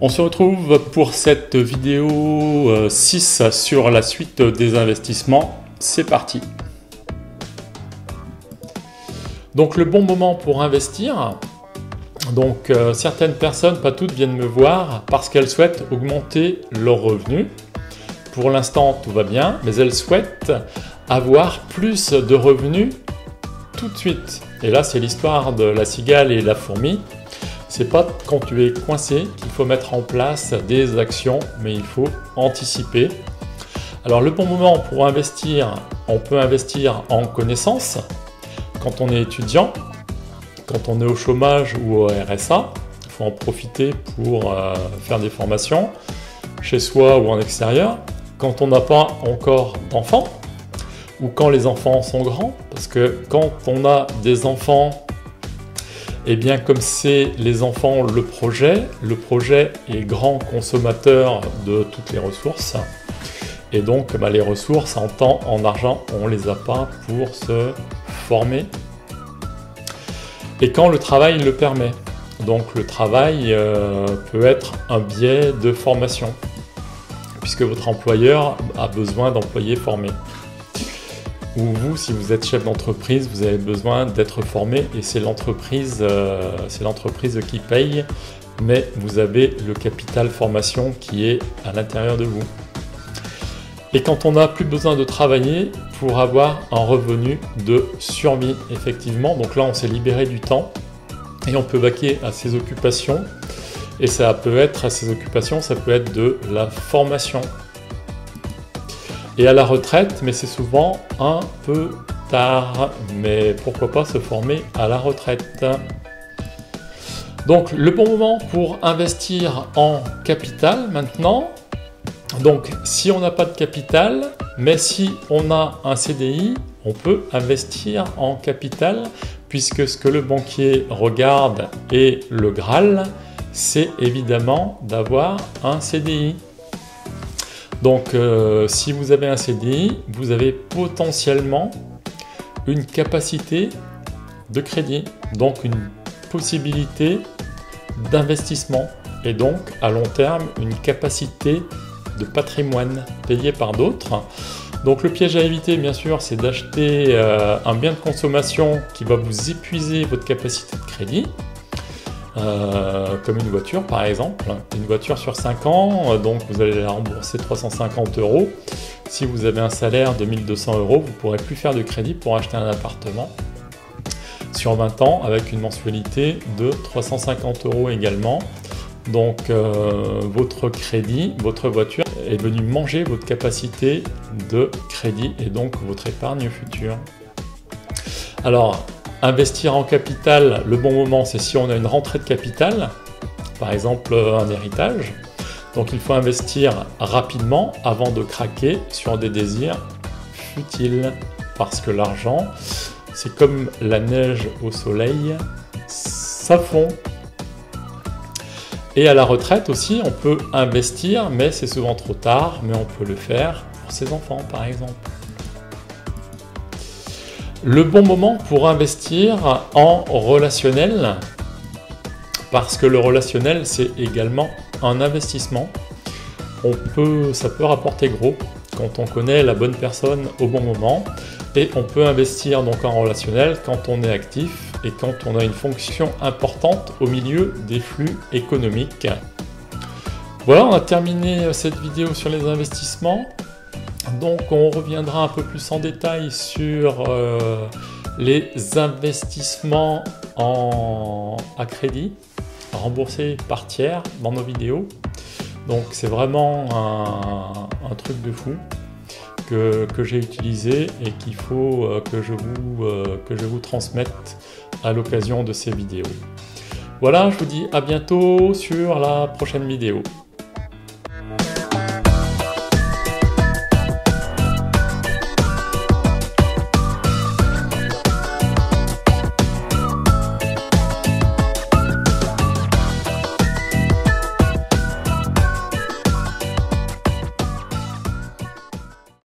On se retrouve pour cette vidéo 6 sur la suite des investissements. C'est parti. Donc le bon moment pour investir. Donc certaines personnes, pas toutes, viennent me voir parce qu'elles souhaitent augmenter leurs revenus. Pour l'instant, tout va bien, mais elles souhaitent avoir plus de revenus tout de suite. Et là, c'est l'histoire de la cigale et la fourmi. C'est pas quand tu es coincé qu'il faut mettre en place des actions, mais il faut anticiper. Alors le bon moment pour investir, on peut investir en connaissances quand on est étudiant, quand on est au chômage ou au RSA. Il faut en profiter pour faire des formations chez soi ou en extérieur. Quand on n'a pas encore d'enfants ou quand les enfants sont grands, parce que quand on a des enfants, et bien comme c'est les enfants le projet est grand consommateur de toutes les ressources. Et donc les ressources en temps, en argent, on ne les a pas pour se former. Et quand le travail le permet. Donc le travail peut être un biais de formation, puisque votre employeur a besoin d'employés formés. Ou vous, si vous êtes chef d'entreprise, vous avez besoin d'être formé et c'est l'entreprise qui paye, mais vous avez le capital formation qui est à l'intérieur de vous. Et quand on n'a plus besoin de travailler pour avoir un revenu de survie, effectivement, donc là on s'est libéré du temps et on peut vaquer à ses occupations. Et ça peut être, à ces occupations, ça peut être de la formation. Et à la retraite, mais c'est souvent un peu tard. Mais pourquoi pas se former à la retraite? Donc le bon moment pour investir en capital maintenant. Donc si on n'a pas de capital, mais si on a un CDI, on peut investir en capital, puisque ce que le banquier regarde et le Graal, c'est évidemment d'avoir un CDI. Donc si vous avez un CDI, vous avez potentiellement une capacité de crédit, donc une possibilité d'investissement et donc à long terme une capacité de patrimoine payé par d'autres. Donc le piège à éviter, bien sûr, c'est d'acheter un bien de consommation qui va vous épuiser votre capacité de crédit. Comme une voiture par exemple, une voiture sur 5 ans, donc vous allez la rembourser 350 €. Si vous avez un salaire de 1200 €, vous ne pourrez plus faire de crédit pour acheter un appartement sur 20 ans avec une mensualité de 350 € également. Donc votre crédit, votre voiture est venue manger votre capacité de crédit et donc votre épargne future. Alors, investir en capital, le bon moment, c'est si on a une rentrée de capital, par exemple un héritage. Donc il faut investir rapidement avant de craquer sur des désirs futiles. Parce que l'argent, c'est comme la neige au soleil, ça fond. Et à la retraite aussi, on peut investir, mais c'est souvent trop tard, mais on peut le faire pour ses enfants par exemple. Le bon moment pour investir en relationnel, parce que le relationnel c'est également un investissement. Ça peut rapporter gros quand on connaît la bonne personne au bon moment, et on peut investir donc en relationnel quand on est actif et quand on a une fonction importante au milieu des flux économiques. Voilà, on a terminé cette vidéo sur les investissements. Donc on reviendra un peu plus en détail sur les investissements à crédit, remboursés par tiers dans nos vidéos. Donc c'est vraiment un truc de fou que j'ai utilisé et qu'il faut que je vous transmette à l'occasion de ces vidéos. Voilà, je vous dis à bientôt sur la prochaine vidéo.